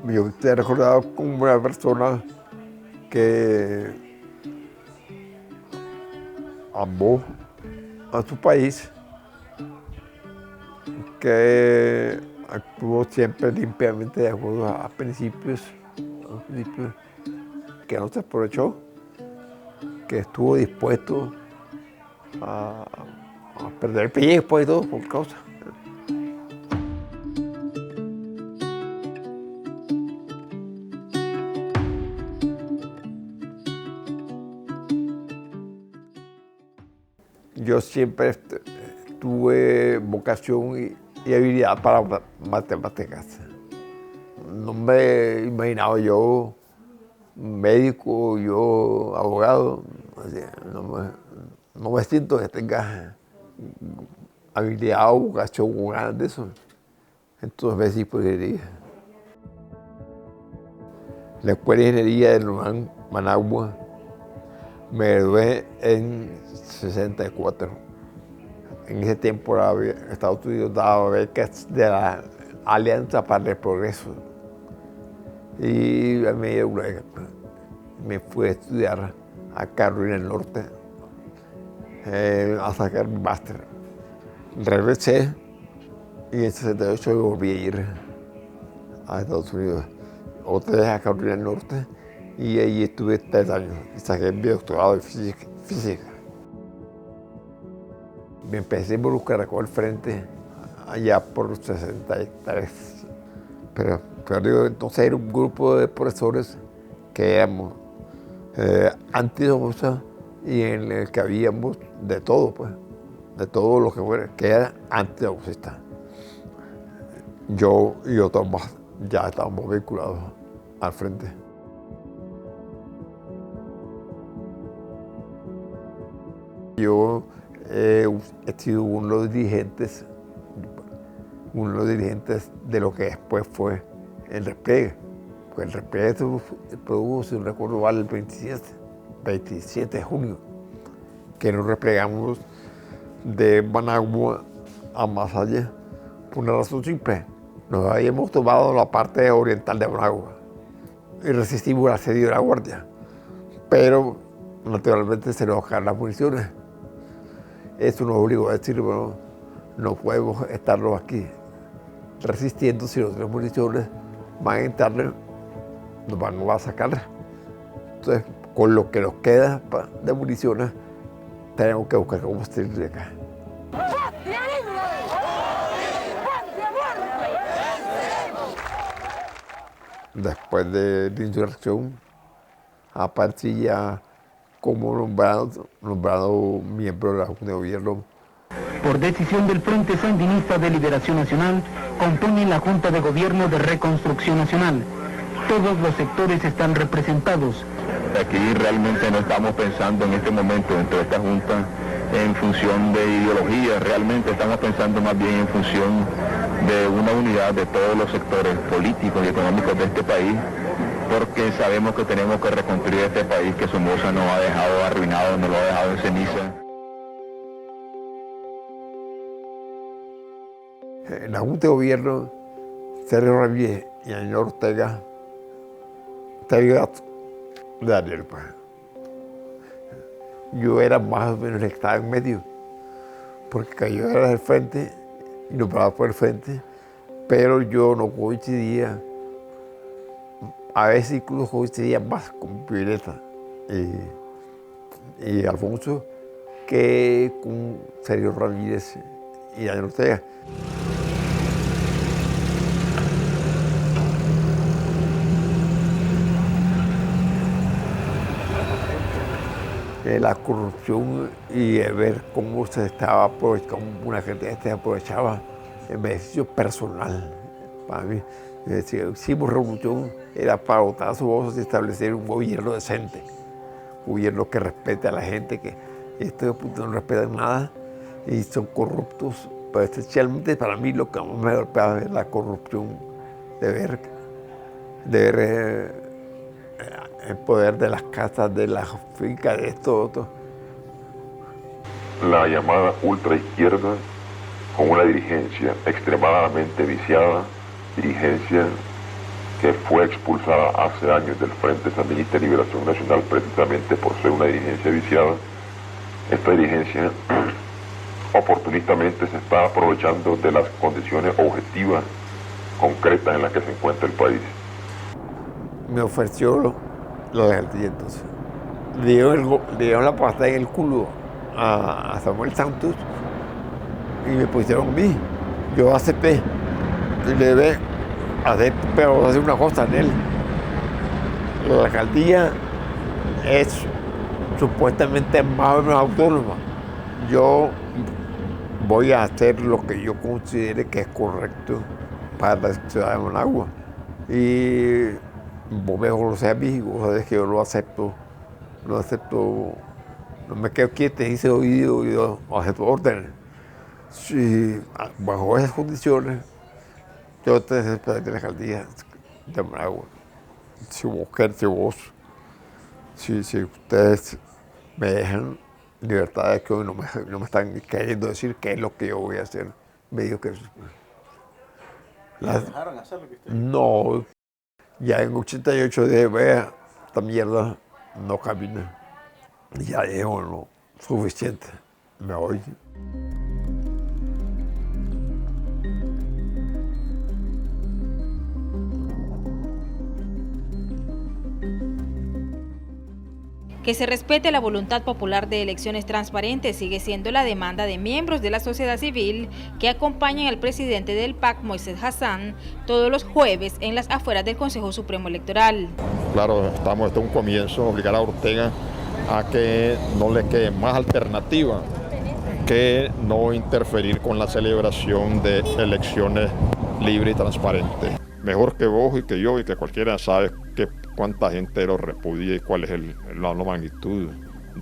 Yo te he recordado como una persona que amó a su país, que actuó siempre limpiamente de acuerdo a principios, que no se aprovechó, que estuvo dispuesto a, a perder el pellejo y todo por causa. Yo siempre tuve vocación y habilidad para matemáticas. No me imaginaba yo médico, yo abogado. O sea, no me siento que tenga habilidad o vocación o ganas de eso. Entonces me decidí por ingeniería. La Escuela de Ingeniería de Managua me gradué en 64. En ese tiempo Estados Unidos daba becas de la Alianza para el Progreso. Y me fui a estudiar a Carolina del Norte a sacar mi máster. Regresé y en 68 volví a ir a Estados Unidos. Otra vez a Carolina del Norte y ahí estuve 3 años y saqué mi doctorado en física. Me empecé a involucrar con el frente allá por los 63. Pero digo, entonces era un grupo de profesores que éramos antidoxas y en el que habíamos de todo, pues, de todo lo que fuera, que era antidoxista. Yo y otros más ya estábamos vinculados al frente. Yo he sido uno de los dirigentes de lo que después fue el despliegue. Pues el despliegue se produjo, si no recuerdo mal, el 27 de junio, que nos replegamos de Managua a Masaya por una razón simple. Nos habíamos tomado la parte oriental de Managua y resistimos el asedio de la Guardia, pero naturalmente se nos acabaron las municiones. Eso nos obligó a decir, bueno, no podemos estarnos aquí resistiendo si no tenemos municiones, van a entrar, nos van a sacar. Entonces, con lo que nos queda de municiones, tenemos que buscar combustible acá. Después de la insurrección, aparecí ya como nombrado miembro de la Junta de Gobierno. Por decisión del Frente Sandinista de Liberación Nacional, componen la Junta de Gobierno de Reconstrucción Nacional. Todos los sectores están representados. Aquí realmente no estamos pensando en este momento dentro de esta Junta en función de ideología, realmente estamos pensando más bien en función de una unidad de todos los sectores políticos y económicos de este país, porque sabemos que tenemos que reconstruir este país que Somoza nos ha dejado arruinado, nos lo ha dejado en ceniza. En la Junta de Gobierno, Sergio Ramírez y Daniel Ortega, de Daniel, pues. Yo era más o menos el que estaba en medio, porque yo era del frente y no paraba por el frente, pero yo no coincidía, a veces incluso coincidía más con Violeta y Alfonso que con Sergio Ramírez y Daniel Ortega. La corrupción y ver cómo se estaba aprovechando, cómo una gente se aprovechaba en beneficio personal. Para mí, si hicimos revolución, era para botar su voz y establecer un gobierno decente, un gobierno que respete a la gente, que estos putos no respetan nada y son corruptos. Pero especialmente para mí lo que más me golpeaba es la corrupción, de ver el poder de las casas, de las fincas, de esto, otro. La llamada ultraizquierda, con una dirigencia extremadamente viciada, dirigencia que fue expulsada hace años del Frente Sandinista de Liberación Nacional precisamente por ser una dirigencia viciada. Esta dirigencia oportunistamente se está aprovechando de las condiciones objetivas, concretas en las que se encuentra el país. Me ofreció los entonces. Le dieron la pasta en el culo a Samuel Santos y me pusieron a mí. Yo acepté y le debe hacer, pero hacer una cosa en él. La alcaldía es supuestamente más o menos autónoma. Yo voy a hacer lo que yo considere que es correcto para la ciudad de Managua. Y vos mejor lo sé a mí, vos sabés que yo lo acepto, no me quedo quieto, hice oído, yo acepto órdenes. Si bajo esas condiciones, yo te desespero de la alcaldía de Managua. Si ustedes me dejan libertad de que hoy no me están queriendo decir qué es lo que yo voy a hacer, me dijo que ¿Dejaron hacer lo que usted? No, ya en 88 dije, vea, esta mierda no camina. Ya dije, bueno, suficiente, me voy. Que se respete la voluntad popular de elecciones transparentes sigue siendo la demanda de miembros de la sociedad civil que acompañan al presidente del PAC, Moisés Hassan, todos los jueves en las afueras del Consejo Supremo Electoral. Claro, estamos desde un comienzo, obligar a Ortega a que no le quede más alternativa que no interferir con la celebración de elecciones libres y transparentes. Mejor que vos y que yo y que cualquiera sabe que cuánta gente lo repudia y cuál es la magnitud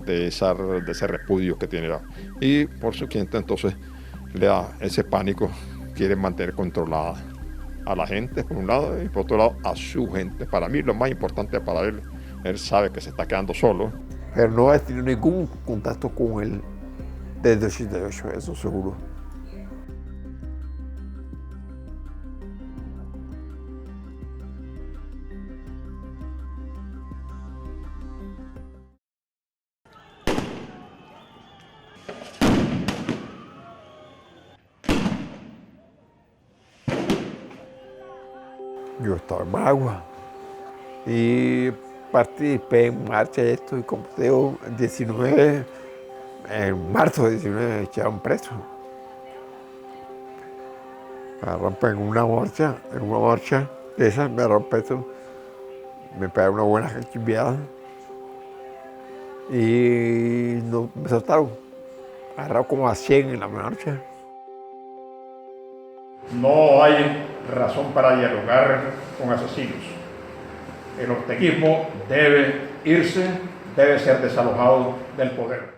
de ese repudio que tiene. Y por su quinta entonces le da ese pánico, quiere mantener controlada a la gente por un lado y por otro lado a su gente. Para mí lo más importante para él sabe que se está quedando solo. Pero no he tenido ningún contacto con él desde 88, eso seguro. Yo estaba en Managua y participé en marcha de esto y como te digo, en marzo de 19 me echaron preso. Me rompen en una marcha de esas me agarraron preso, me pegaron una buena cachimbiada y no, me soltaron. Agarraron como a 100 en la marcha. No hay razón para dialogar con asesinos. El orteguismo debe irse, debe ser desalojado del poder.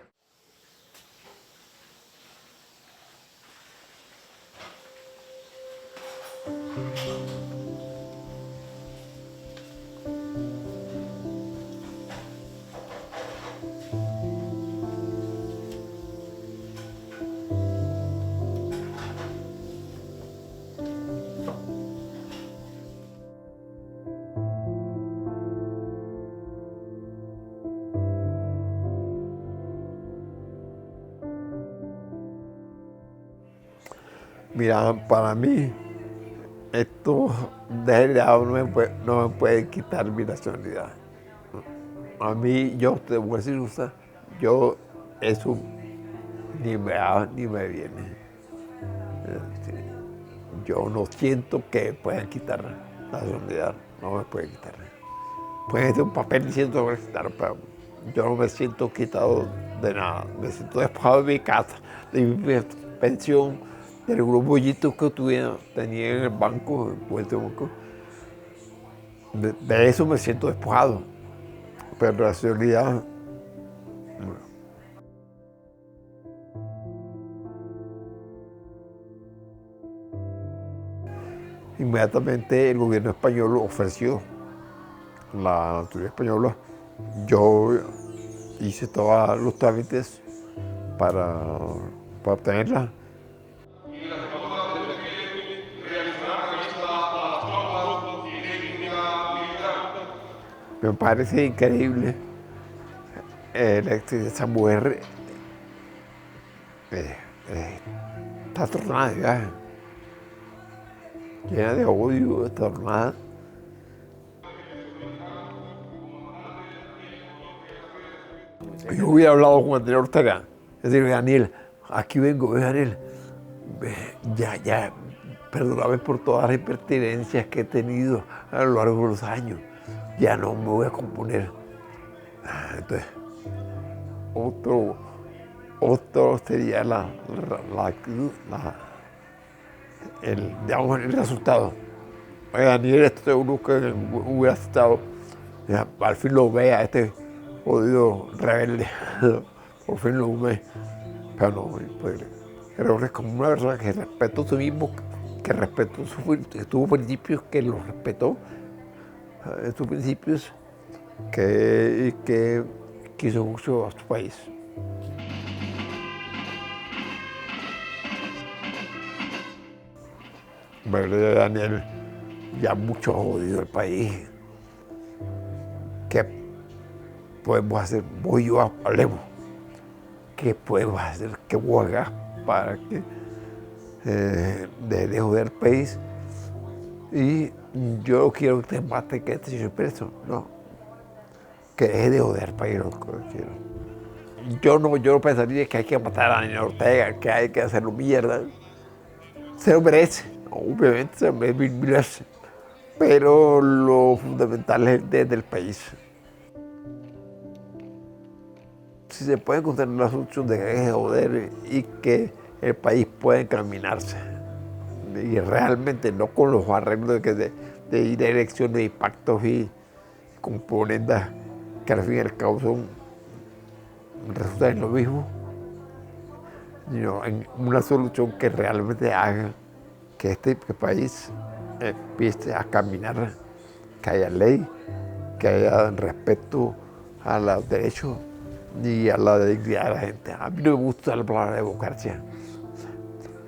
Mira, para mí, esto de lado no me puede quitar mi nacionalidad. A mí, yo te voy a decir, yo eso ni me va ni me viene. Yo no siento que puedan quitar la nacionalidad, no me pueden quitar. Pueden hacer un papel diciendo que me quitaron, pero yo no me siento quitado de nada. Me siento despojado de mi casa, de mi pensión, del grupollito que tenía en el banco, en el banco. De eso me siento despojado, pero la nacionalidad no. Inmediatamente el gobierno español ofreció la nacionalidad española. Yo hice todos los trámites para obtenerla. Me parece increíble esa mujer está tornada ya, llena de odio, tornada. Yo hubiera hablado con Daniel Ortega, es decir, Daniel, aquí vengo, Daniel, ya, perdóname por todas las impertinencias que he tenido a lo largo de los años, ya no me voy a componer. Entonces, otro sería la actitud, el resultado. Oye, Daniel, esto seguro que hubiera estado, al fin lo vea, este jodido rebelde, por fin lo ve. Pero no, pues, creo que es como una persona que respetó a sí mismo, que respetó sus principios, que los respetó, sus principios, que quiso mucho a su país. Bueno, Daniel, ya mucho jodido el país. ¿Qué podemos hacer? Voy yo, hablemos. ¿Qué podemos hacer? ¿Qué huelga para que deje de joder el país? Y yo no quiero que te mate, que te eches preso, no. Que deje de joder el país, no quiero. Yo no pensaría que hay que matar a Daniel Ortega, que hay que hacerlo mierda. Se lo merece, obviamente se lo merece, pero lo fundamental es desde el país. Si se puede encontrar la solución de que deje de joder y que el país pueda encaminarse, y realmente no con los arreglos de ir a elecciones y pactos y componendas que al fin y al cabo resultan en lo mismo, sino en una solución que realmente haga que este país empiece a caminar, que haya ley, que haya respeto a los derechos y a la dignidad de la gente. A mí no me gusta la palabra democracia.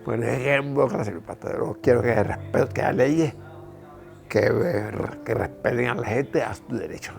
Bueno, es democracia, pero quiero que haya respeto, que haya leyes que respeten a la gente a sus derechos.